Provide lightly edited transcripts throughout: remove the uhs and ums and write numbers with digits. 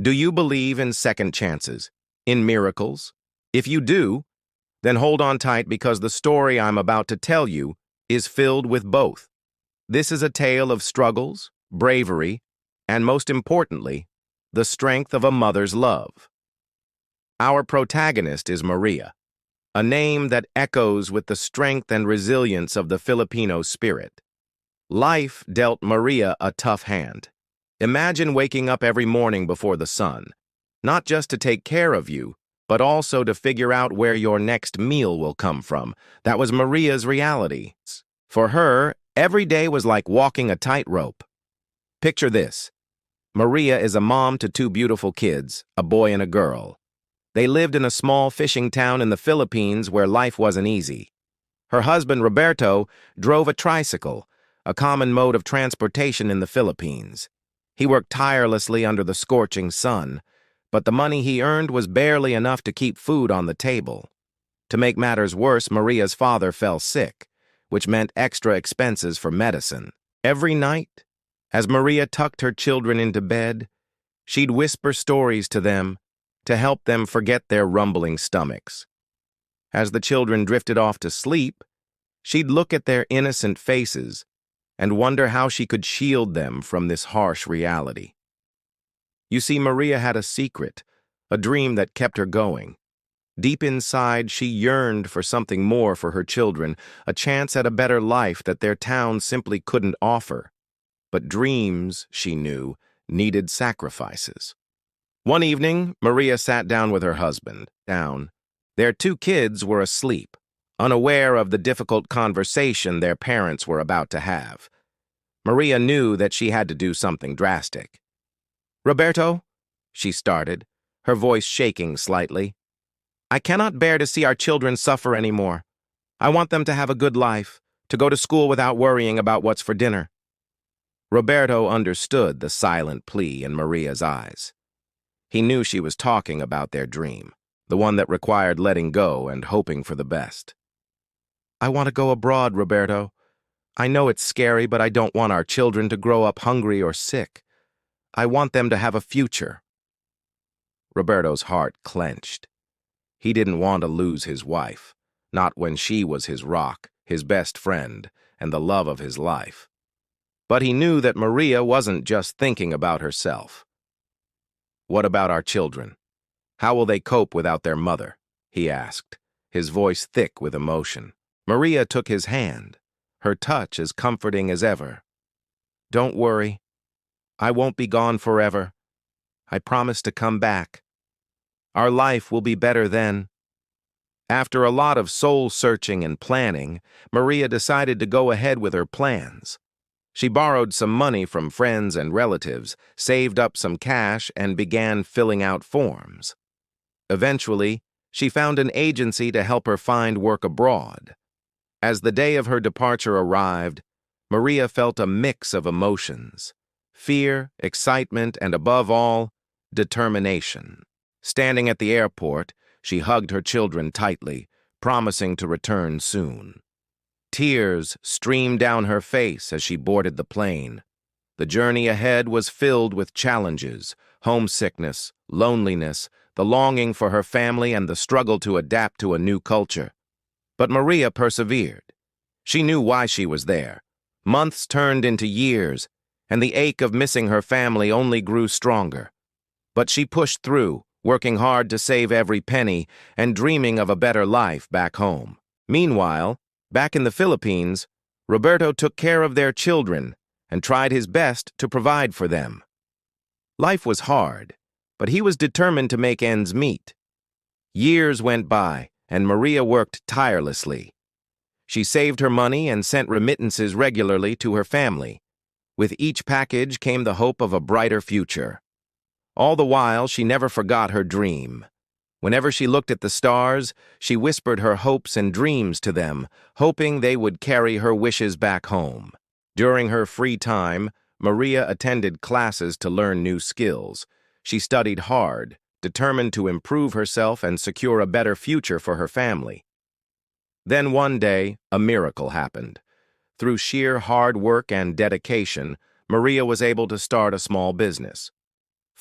Do you believe in second chances? In miracles? If you do, then hold on tight because the story I'm about to tell you is filled with both. This is a tale of struggles, bravery, and most importantly, the strength of a mother's love. Our protagonist is Maria, a name that echoes with the strength and resilience of the Filipino spirit. Life dealt Maria a tough hand. Imagine waking up every morning before the sun, not just to take care of you, but also to figure out where your next meal will come from. That was Maria's reality. For her, every day was like walking a tightrope. Picture this. Maria is a mom to two beautiful kids, a boy and a girl. They lived in a small fishing town in the Philippines where life wasn't easy. Her husband, Roberto, drove a tricycle, a common mode of transportation in the Philippines. He worked tirelessly under the scorching sun, but the money he earned was barely enough to keep food on the table. To make matters worse, Maria's father fell sick, which meant extra expenses for medicine. Every night, as Maria tucked her children into bed, she'd whisper stories to them to help them forget their rumbling stomachs. As the children drifted off to sleep, she'd look at their innocent faces and wonder how she could shield them from this harsh reality. You see, Maria had a secret, a dream that kept her going. Deep inside, she yearned for something more for her children, a chance at a better life that their town simply couldn't offer. But dreams, she knew, needed sacrifices. One evening, Maria sat down with her husband. Their two kids were asleep, unaware of the difficult conversation their parents were about to have. Maria knew that she had to do something drastic. "Roberto," she started, her voice shaking slightly, "I cannot bear to see our children suffer anymore. I want them to have a good life, to go to school without worrying about what's for dinner." Roberto understood the silent plea in Maria's eyes. He knew she was talking about their dream, the one that required letting go and hoping for the best. "I want to go abroad, Roberto. I know it's scary, but I don't want our children to grow up hungry or sick. I want them to have a future." Roberto's heart clenched. He didn't want to lose his wife, not when she was his rock, his best friend, and the love of his life. But he knew that Maria wasn't just thinking about herself. "What about our children? How will they cope without their mother?" he asked, his voice thick with emotion. Maria took his hand, her touch as comforting as ever. "Don't worry. I won't be gone forever. I promise to come back. Our life will be better then." After a lot of soul-searching and planning, Maria decided to go ahead with her plans. She borrowed some money from friends and relatives, saved up some cash, and began filling out forms. Eventually, she found an agency to help her find work abroad. As the day of her departure arrived, Maria felt a mix of emotions: fear, excitement, and above all, determination. Standing at the airport, she hugged her children tightly, promising to return soon. Tears streamed down her face as she boarded the plane. The journey ahead was filled with challenges: homesickness, loneliness, the longing for her family, and the struggle to adapt to a new culture. But Maria persevered. She knew why she was there. Months turned into years, and the ache of missing her family only grew stronger. But she pushed through, working hard to save every penny and dreaming of a better life back home. Meanwhile, back in the Philippines, Roberto took care of their children and tried his best to provide for them. Life was hard, but he was determined to make ends meet. Years went by, and Maria worked tirelessly. She saved her money and sent remittances regularly to her family. With each package came the hope of a brighter future. All the while, she never forgot her dream. Whenever she looked at the stars, she whispered her hopes and dreams to them, hoping they would carry her wishes back home. During her free time, Maria attended classes to learn new skills. She studied hard, determined to improve herself and secure a better future for her family. Then one day, a miracle happened. Through sheer hard work and dedication, Maria was able to start a small business.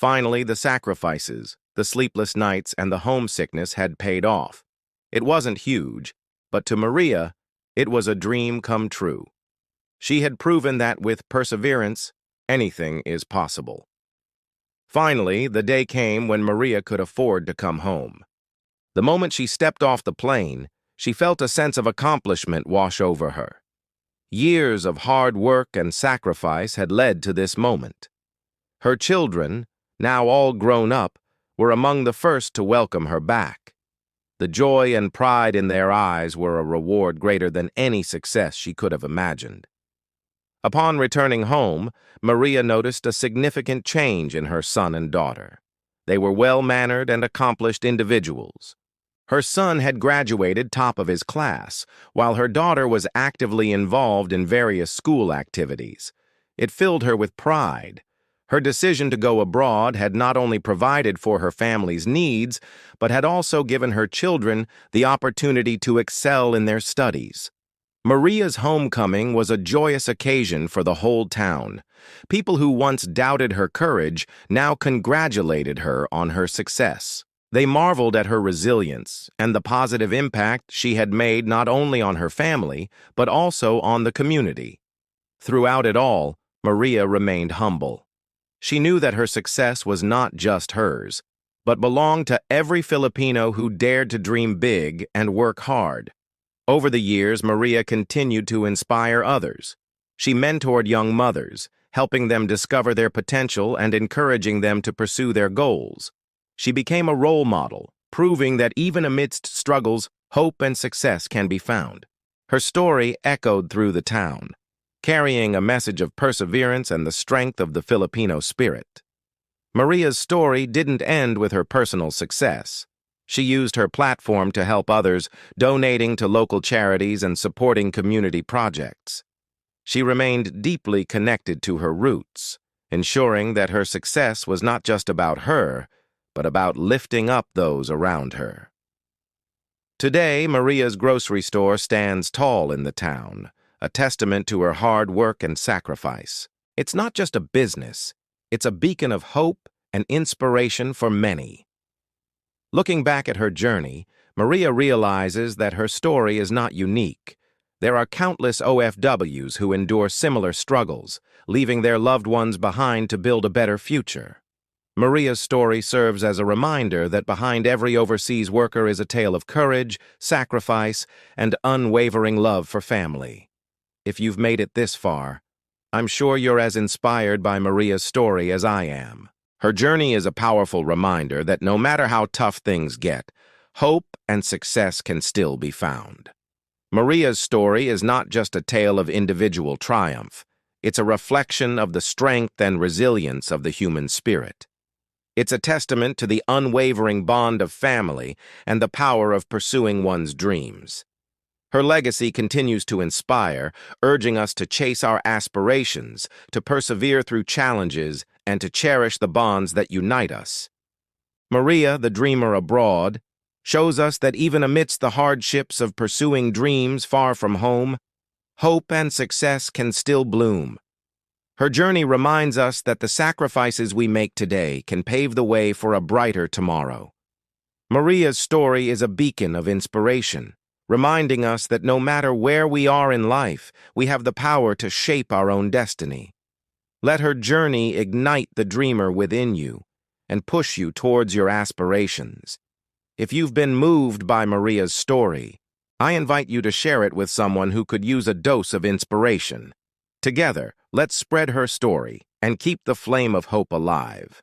Finally, the sacrifices, the sleepless nights, and the homesickness had paid off. It wasn't huge, but to Maria, it was a dream come true. She had proven that with perseverance, anything is possible. Finally, the day came when Maria could afford to come home. The moment she stepped off the plane, she felt a sense of accomplishment wash over her. Years of hard work and sacrifice had led to this moment. Her children, now all grown up, were among the first to welcome her back. The joy and pride in their eyes were a reward greater than any success she could have imagined. Upon returning home, Maria noticed a significant change in her son and daughter. They were well-mannered and accomplished individuals. Her son had graduated top of his class, while her daughter was actively involved in various school activities. It filled her with pride. Her decision to go abroad had not only provided for her family's needs, but had also given her children the opportunity to excel in their studies. Maria's homecoming was a joyous occasion for the whole town. People who once doubted her courage now congratulated her on her success. They marveled at her resilience and the positive impact she had made not only on her family, but also on the community. Throughout it all, Maria remained humble. She knew that her success was not just hers, but belonged to every Filipino who dared to dream big and work hard. Over the years, Maria continued to inspire others. She mentored young mothers, helping them discover their potential and encouraging them to pursue their goals. She became a role model, proving that even amidst struggles, hope and success can be found. Her story echoed through the town, carrying a message of perseverance and the strength of the Filipino spirit. Maria's story didn't end with her personal success. She used her platform to help others, donating to local charities and supporting community projects. She remained deeply connected to her roots, ensuring that her success was not just about her, but about lifting up those around her. Today, Maria's grocery store stands tall in the town, a testament to her hard work and sacrifice. It's not just a business, it's a beacon of hope and inspiration for many. Looking back at her journey, Maria realizes that her story is not unique. There are countless OFWs who endure similar struggles, leaving their loved ones behind to build a better future. Maria's story serves as a reminder that behind every overseas worker is a tale of courage, sacrifice, and unwavering love for family. If you've made it this far, I'm sure you're as inspired by Maria's story as I am. Her journey is a powerful reminder that no matter how tough things get, hope and success can still be found. Maria's story is not just a tale of individual triumph. It's a reflection of the strength and resilience of the human spirit. It's a testament to the unwavering bond of family and the power of pursuing one's dreams. Her legacy continues to inspire, urging us to chase our aspirations, to persevere through challenges, and to cherish the bonds that unite us. Maria, the dreamer abroad, shows us that even amidst the hardships of pursuing dreams far from home, hope and success can still bloom. Her journey reminds us that the sacrifices we make today can pave the way for a brighter tomorrow. Maria's story is a beacon of inspiration, reminding us that no matter where we are in life, we have the power to shape our own destiny. Let her journey ignite the dreamer within you and push you towards your aspirations. If you've been moved by Maria's story, I invite you to share it with someone who could use a dose of inspiration. Together, let's spread her story and keep the flame of hope alive.